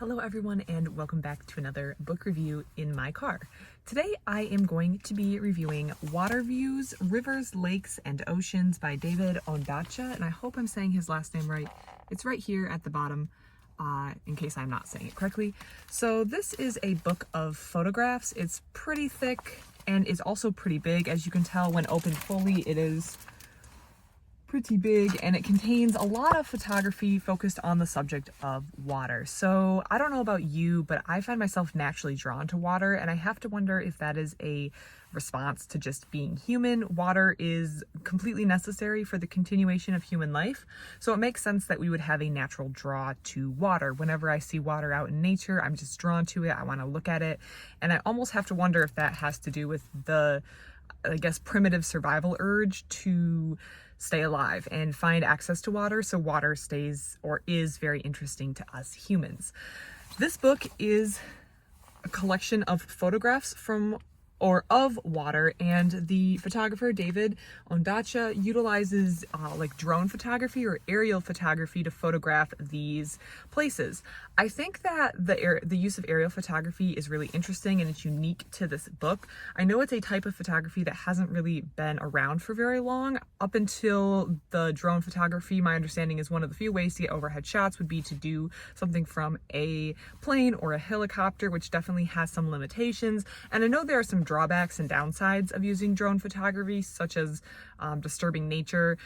Hello everyone and welcome back to another book review in my car. Today I am going to be reviewing Water Views, Rivers, Lakes, and Oceans by David Ondaatje, and I hope I'm saying his last name right. It's right here at the bottom, in case I'm not saying it correctly. So this is a book of photographs. It's pretty thick and is also pretty big. As you can tell when opened fully, it is pretty big, and it contains a lot of photography focused on the subject of water. So I don't know about you, but I find myself naturally drawn to water, and I have to wonder if that is a response to just being human. Water is completely necessary for the continuation of human life, so it makes sense that we would have a natural draw to water. Whenever I see water out in nature, I'm just drawn to it. I want to look at it, and I almost have to wonder if that has to do with the, I guess, primitive survival urge to stay alive and find access to water, so water stays or is very interesting to us humans. This book is a collection of photographs from or of water, and the photographer David Ondaatje utilizes like drone photography or aerial photography to photograph these places. I think that the use of aerial photography is really interesting and it's unique to this book. I know it's a type of photography that hasn't really been around for very long. Up until the drone photography, my understanding is one of the few ways to get overhead shots would be to do something from a plane or a helicopter, which definitely has some limitations. And I know there are some drawbacks and downsides of using drone photography, such as disturbing nature,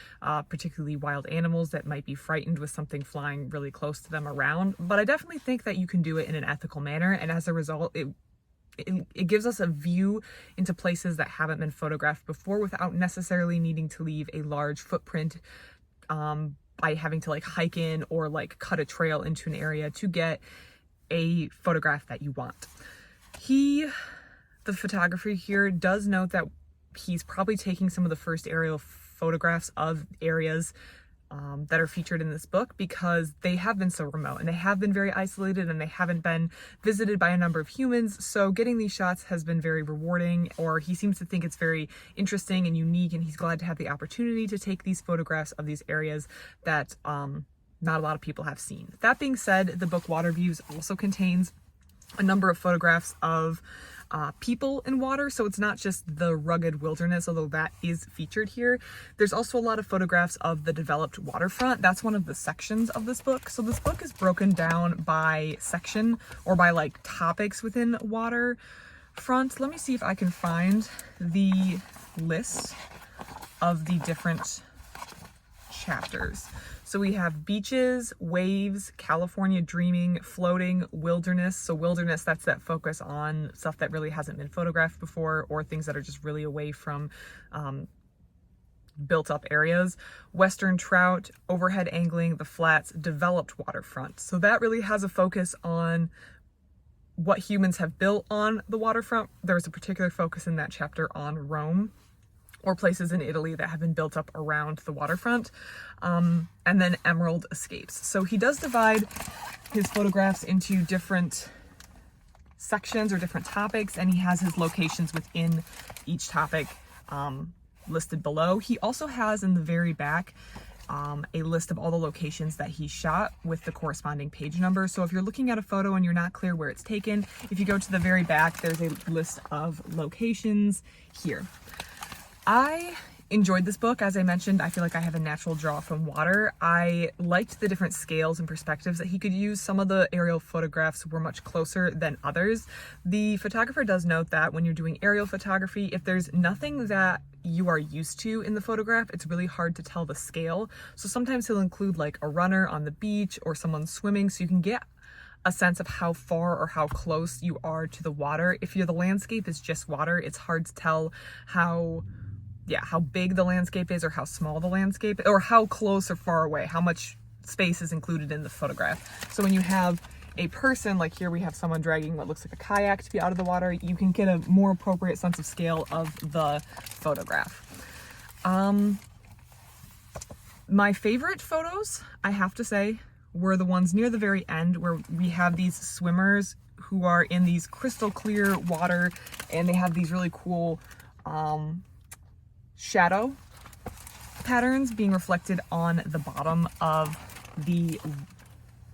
particularly wild animals that might be frightened with something flying really close to them around. But I definitely think that you can do it in an ethical manner, and as a result, it gives us a view into places that haven't been photographed before without necessarily needing to leave a large footprint by having to like hike in or like cut a trail into an area to get a photograph that you want. The photographer here does note that he's probably taking some of the first aerial photographs of areas that are featured in this book because they have been so remote and they have been very isolated and they haven't been visited by a number of humans. So getting these shots has been very rewarding, or he seems to think it's very interesting and unique, and he's glad to have the opportunity to take these photographs of these areas that not a lot of people have seen. That being said, the book Water Views also contains a number of photographs of people in water, so it's not just the rugged wilderness, although that is featured here. There's also a lot of photographs of the developed waterfront. That's one of the sections of this book. So this book is broken down by section or by like topics within waterfront. Let me see if I can find the list of the different chapters. So we have beaches, waves, California dreaming, floating, wilderness. So wilderness, that's that focus on stuff that really hasn't been photographed before, or things that are just really away from built up areas. Western trout, overhead angling, the flats, developed waterfront. So that really has a focus on what humans have built on the waterfront. There's a particular focus in that chapter on Rome, or places in Italy that have been built up around the waterfront, and then emerald escapes. So he does divide his photographs into different sections or different topics, and he has his locations within each topic listed below. He also has in the very back a list of all the locations that he shot with the corresponding page number. So if you're looking at a photo and you're not clear where it's taken, if you go to the very back, there's a list of locations here. I enjoyed this book. As I mentioned, I feel like I have a natural draw from water. I liked the different scales and perspectives that he could use. Some of the aerial photographs were much closer than others. The photographer does note that when you're doing aerial photography, if there's nothing that you are used to in the photograph, it's really hard to tell the scale. So sometimes he'll include like a runner on the beach or someone swimming, so you can get a sense of how far or how close you are to the water. If the landscape is just water, it's hard to tell how big the landscape is or how small the landscape, or how close or far away, how much space is included in the photograph. So when you have a person, like here we have someone dragging what looks like a kayak to be out of the water, you can get a more appropriate sense of scale of the photograph. My favorite photos, I have to say, were the ones near the very end where we have these swimmers who are in these crystal clear water, and they have these really cool shadow patterns being reflected on the bottom of the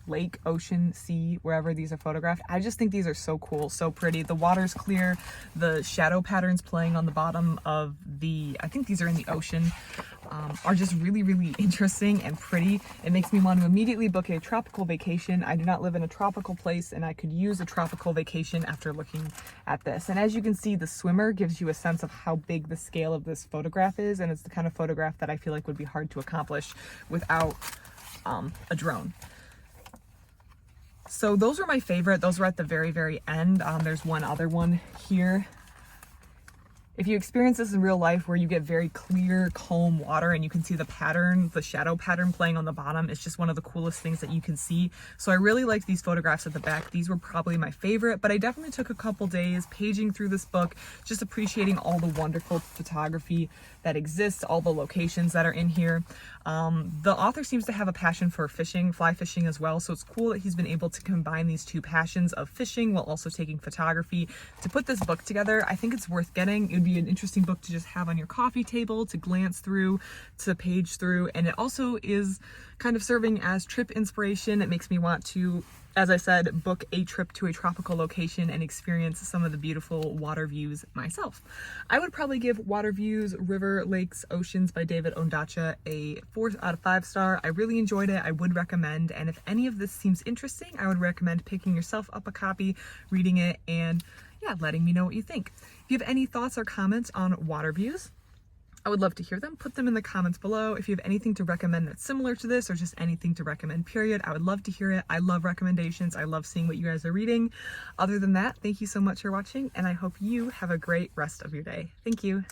lake, ocean, sea, wherever these are photographed. I just think these are so cool, so pretty. The water's clear, the shadow patterns playing on the bottom of the, I think these are in the ocean, are just really, really interesting and pretty. It makes me want to immediately book a tropical vacation. I do not live in a tropical place, and I could use a tropical vacation after looking at this. And as you can see, the swimmer gives you a sense of how big the scale of this photograph is, and it's the kind of photograph that I feel like would be hard to accomplish without a drone. So those were my favorite. Those were at the very, very end. There's one other one here. If you experience this in real life where you get very clear, calm water and you can see the pattern, the shadow pattern playing on the bottom, it's just one of the coolest things that you can see. So I really liked these photographs at the back. These were probably my favorite, but I definitely took a couple days paging through this book, just appreciating all the wonderful photography that exists, all the locations that are in here. The author seems to have a passion for fishing, fly fishing as well. So it's cool that he's been able to combine these two passions of fishing while also taking photography to put this book together. I think it's worth getting. It would be an interesting book to just have on your coffee table, to glance through, to page through. And it also is kind of serving as trip inspiration. It makes me want to, as I said, book a trip to a tropical location and experience some of the beautiful water views myself. I would probably give Water Views, River, Lakes, Oceans by David Ondaatje a 4 out of 5 star. I really enjoyed it. I would recommend, and if any of this seems interesting, I would recommend picking yourself up a copy, reading it, and yeah, letting me know what you think. If you have any thoughts or comments on Water Views, I would love to hear them. Put them in the comments below. If you have anything to recommend that's similar to this, or just anything to recommend, period, I would love to hear it. I love recommendations. I love seeing what you guys are reading. Other than that, thank you so much for watching, and I hope you have a great rest of your day. Thank you.